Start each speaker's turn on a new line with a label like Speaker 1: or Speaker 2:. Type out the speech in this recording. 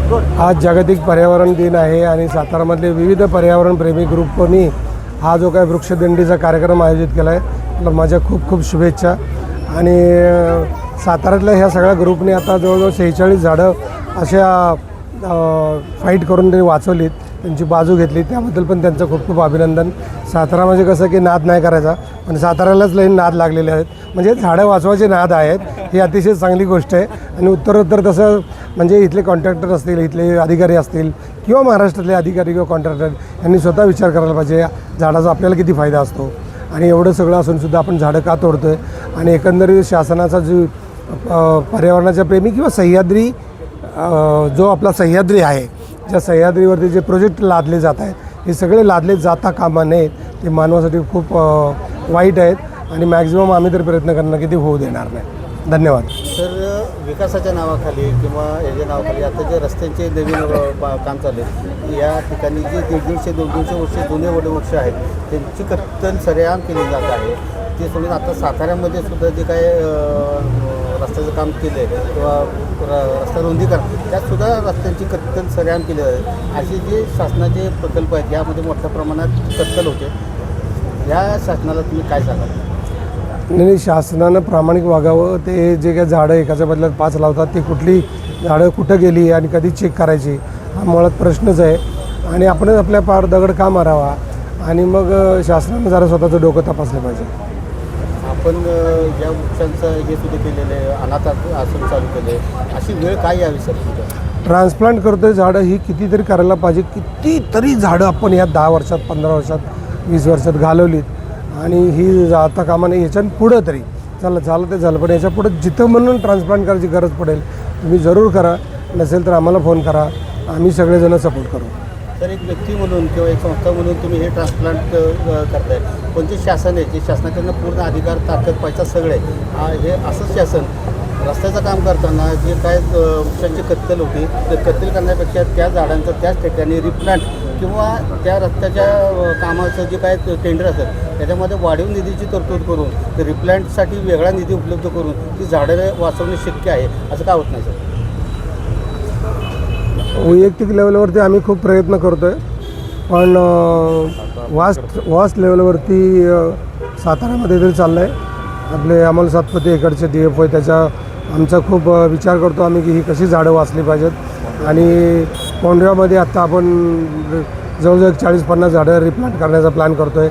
Speaker 1: आज जागतिक पर्यावरण दिन आहे आणि सातारामधले विविध पर्यावरणप्रेमी ग्रुपनी हा जो काही वृक्षदिंडीचा कार्यक्रम आयोजित केला आहे त्याला माझ्या खूप खूप शुभेच्छा। आणि साताऱ्यातल्या ह्या सगळ्या ग्रुपने आता जवळजवळ 46 झाडं अशा फाईट करून त्यांनी वाचवलीत, त्यांची बाजू घेतली, त्याबद्दल पण त्यांचं खूप खूप अभिनंदन। सातारा म्हणजे कसं की नाद नाही करायचा, पण साताऱ्यालाच लई नाद लागलेले आहेत, म्हणजे झाडं वाचवायचे नाद आहेत, ही अतिशय चांगली गोष्ट आहे। आणि उत्तरोत्तर तसं म्हणजे इथले कॉन्ट्रॅक्टर असतील, इथले अधिकारी असतील किंवा महाराष्ट्रातले अधिकारी किंवा कॉन्ट्रॅक्टर यांनी स्वतः विचार करायला पाहिजे झाडाचा आपल्याला किती फायदा असतो आणि एवढं सगळं असूनसुद्धा आपण झाडं का तोडतो आहे। आणि एकंदरीत शासनाचा जो पर्यावरणाच्या प्रेमी किंवा सह्याद्री जो आपला सह्याद्री आहे, ज्या सह्याद्रीवरती जे प्रोजेक्ट लादले जात आहेत हे सगळे लादले जाता कामा नयेत, ते मानवासाठी खूप वाईट आहेत आणि मॅक्झिमम आम्ही तर प्रयत्न करणार की ते होऊ देणार नाही। धन्यवाद।
Speaker 2: तर विकासाच्या नावाखाली किंवा याच्या नावाखाली आता जे रस्त्यांचे नवीन काम चालू आहे, या ठिकाणी जे 150-200 वर्ष जुने वडवृक्ष आहेत त्यांची कत्तल सरेआम केली जात आहे। ते सोडून आता साताऱ्यामध्ये सुद्धा जे काय रस्त्याचं काम केलं आहे किंवा रस्ता रुंदीकरण, त्यातसुद्धा रस्त्यांची कत्तल सरेआम केली जाते। असे जे शासनाचे प्रकल्प आहेत यामध्ये मोठ्या प्रमाणात कत्तल होते, या शासनाला तुम्ही काय सांगाल?
Speaker 1: नाही, शासनानं प्रामाणिक वागावं। ते जे काही झाडं एकाच्या बदल्यात 5 लावतात, ती कुठली झाडं कुठं गेली आणि कधी चेक करायची हा मुळात प्रश्नच आहे। आणि आपणच आपल्या पार दगड का मारावा आणि मग शासनानं जरा स्वतःचं डोकं तपासलं पाहिजे।
Speaker 2: आपण ज्या वृक्षांचं हे सुद्धा केलेलं आहे, अनाथ आश्रम चालू केले, अशी वेळ काय यावी सर?
Speaker 1: ट्रान्सप्लांट करतो आहे झाडं ही कितीतरी करायला पाहिजे। कितीतरी झाडं आपण या 10 वर्षात, 15 वर्षात, 20 वर्षात घालवलीत आणि ही जाता कामा नाही। याच्यानं पुढं तरी झालं ते झालं, पण याच्या पुढं जिथं म्हणून ट्रान्सप्लांट करायची गरज पडेल तुम्ही जरूर करा, नसेल तर आम्हाला फोन करा, आम्ही सगळेजण सपोर्ट करू।
Speaker 2: तर एक व्यक्ती म्हणून किंवा एक संस्था म्हणून तुम्ही हे ट्रान्सप्लांट करताय, पण जे शासन आहे, जे शासनाकडनं पूर्ण अधिकार, ताकद, पैसा सगळे हे असं शासन रस्त्याचं काम करताना जे काय वृक्षांची कत्तल होती, ते कत्तल करण्यापेक्षा त्या झाडांचं त्याच ठिकाणी रिप्लांट किंवा त्या रस्त्याच्या कामाचं जे काय टेंडर असेल त्याच्यामध्ये वाढीव निधीची तरतूद करून ते रिप्लांटसाठी वेगळा निधी उपलब्ध करून ती झाडं वाचवणे शक्य आहे, असं का होत नाही सर?
Speaker 1: वैयक्तिक लेवलवरती आम्ही खूप प्रयत्न करतो आहे, पण वास्ट लेवलवरती साताऱ्यामध्ये तरी चाललं आहे। आपले अमोल सातपते इकडचे DFO आहे, त्याचा आमचा खूप विचार करतो आम्ही की ही कशी झाडं वाचली पाहिजेत। आणि कोंढव्यामध्ये आत्ता आपण जवळजवळ 40-50 झाडं रिप्लांट करण्याचा प्लॅन करतो आहे।